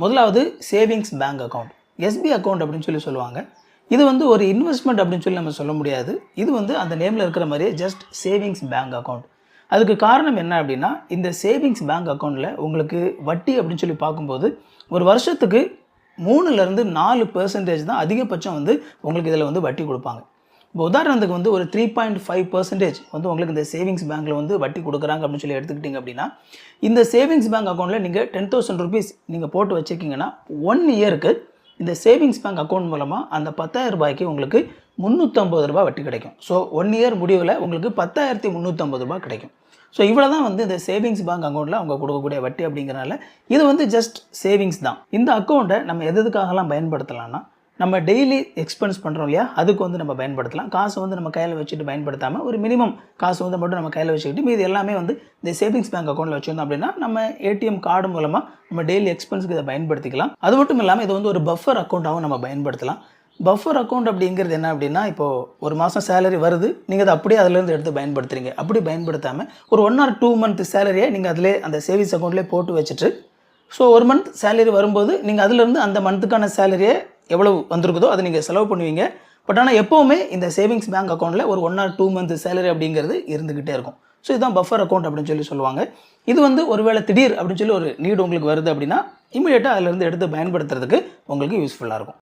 முதலாவது savings bank account, SP account அப்படின்னு சொல்லுவாங்க. இது வந்து ஒரு இன்வெஸ்ட்மெண்ட் அப்படின்னு சொல்லி நம்ம சொல்ல முடியாது. இது வந்து அந்த நேமில் இருக்கிற மாதிரியே ஜஸ்ட் சேவிங்ஸ் பேங்க் அக்கௌண்ட். அதுக்கு காரணம் என்ன அப்படின்னா, இந்த சேவிங்ஸ் பேங்க் அக்கௌண்ட்டில் உங்களுக்கு வட்டி அப்படின்னு சொல்லி பார்க்கும்போது ஒரு வருஷத்துக்கு 3லேருந்து 4% தான் அதிகபட்சம் வந்து உங்களுக்கு இதில் வந்து வட்டி கொடுப்பாங்க. இப்போ உதாரணத்துக்கு வந்து ஒரு 3.5% வந்து உங்களுக்கு இந்த சேவிங்ஸ் பேங்க்கில் வந்து வட்டி கொடுக்குறாங்க அப்படின்னு சொல்லி எடுத்துக்கிட்டிங்க அப்படின்னா, இந்த சேவிங்ஸ் பேங்க் அக்கௌண்ட்டில் நீங்கள் 10,000 ருபீஸ் நீங்கள் போட்டு வச்சுக்கிங்கன்னா 1 இயருக்கு இந்த சேவிங்ஸ் பேங்க் அக்கௌண்ட் மூலமாக அந்த 10,000 ரூபாய்க்கு உங்களுக்கு 350 ரூபாய் வட்டி கிடைக்கும். ஸோ 1 இயர் முடிவில் உங்களுக்கு 10,350 ரூபாய் கிடைக்கும். ஸோ இவ்வளோ தான் வந்து இந்த சேவிங்ஸ் பேங்க் அக்கௌண்ட்டில் அவங்க கொடுக்கக்கூடிய வட்டி அப்படிங்கிறனால இது வந்து ஜஸ்ட் சேவிங்ஸ் தான். இந்த அக்கௌண்ட்டை நம்ம எதுக்காகலாம் பயன்படுத்தலாம்னா, நம்ம டெய்லி எக்ஸ்பென்ஸ் பண்ணுறோம் இல்லையா, அதுக்கு வந்து நம்ம பயன்படுத்தலாம். காசு வந்து நம்ம கையில் வச்சுட்டு பயன்படுத்தாமல் ஒரு மினிமம் காசு வந்து மட்டும் நம்ம கையில் வச்சுக்கிட்டு மீது எல்லாமே வந்து இந்த சேவிங்ஸ் பேங்க் அக்கௌண்ட்டில் வச்சுருந்தோம் அப்படின்னா நம்ம ஏடிஎம் கார்டு மூலமாக நம்ம டெய்லி எக்ஸ்பென்ஸுக்கு இதை பயன்படுத்திக்கலாம். அது மட்டும் இல்லாமல் இது வந்து ஒரு பஃபர் அக்கௌண்ட்டாகவும் நம்ம பயன்படுத்தலாம். பஃபர் அக்கௌண்ட் அப்படிங்கிறது என்ன அப்படின்னா, இப்போது ஒரு மாதம் சேலரி வருது, நீங்கள் அதை அப்படியே அதிலேருந்து எடுத்து பயன்படுத்துகிறீங்க. அப்படி பயன்படுத்தாமல் ஒரு 1 or 2 மந்த் சேலரியை நீங்கள் அதிலே அந்த சேவிங்ஸ் அக்கௌண்ட்லேயே போட்டு வச்சுட்டு, ஸோ 1 மந்த் சேலரி வரும்போது நீங்கள் அதிலேருந்து அந்த மந்த்துக்கான சேலரியை எவ்வளவு வந்திருக்குதோ அதை நீங்கள் செலவு பண்ணுவீங்க. பட் ஆனால் எப்போவுமே இந்த சேவிங்ஸ் பேங்க் அக்கௌண்ட்டில் ஒரு 1 or 2 மந்த் சேலரி அப்படிங்கிறது இருந்துக்கிட்டே இருக்கும். ஸோ இதுதான் பஃபர் அக்கௌண்ட் அப்படின்னு சொல்லுவாங்க. இது வந்து ஒருவேளை திடீர் அப்படின்னு சொல்லி ஒரு நீடு உங்களுக்கு வருது அப்படின்னா இமீடியட்டாக அதிலேருந்து எடுத்து பயன்படுத்துறதுக்கு உங்களுக்கு யூஸ்ஃபுல்லாக இருக்கும்.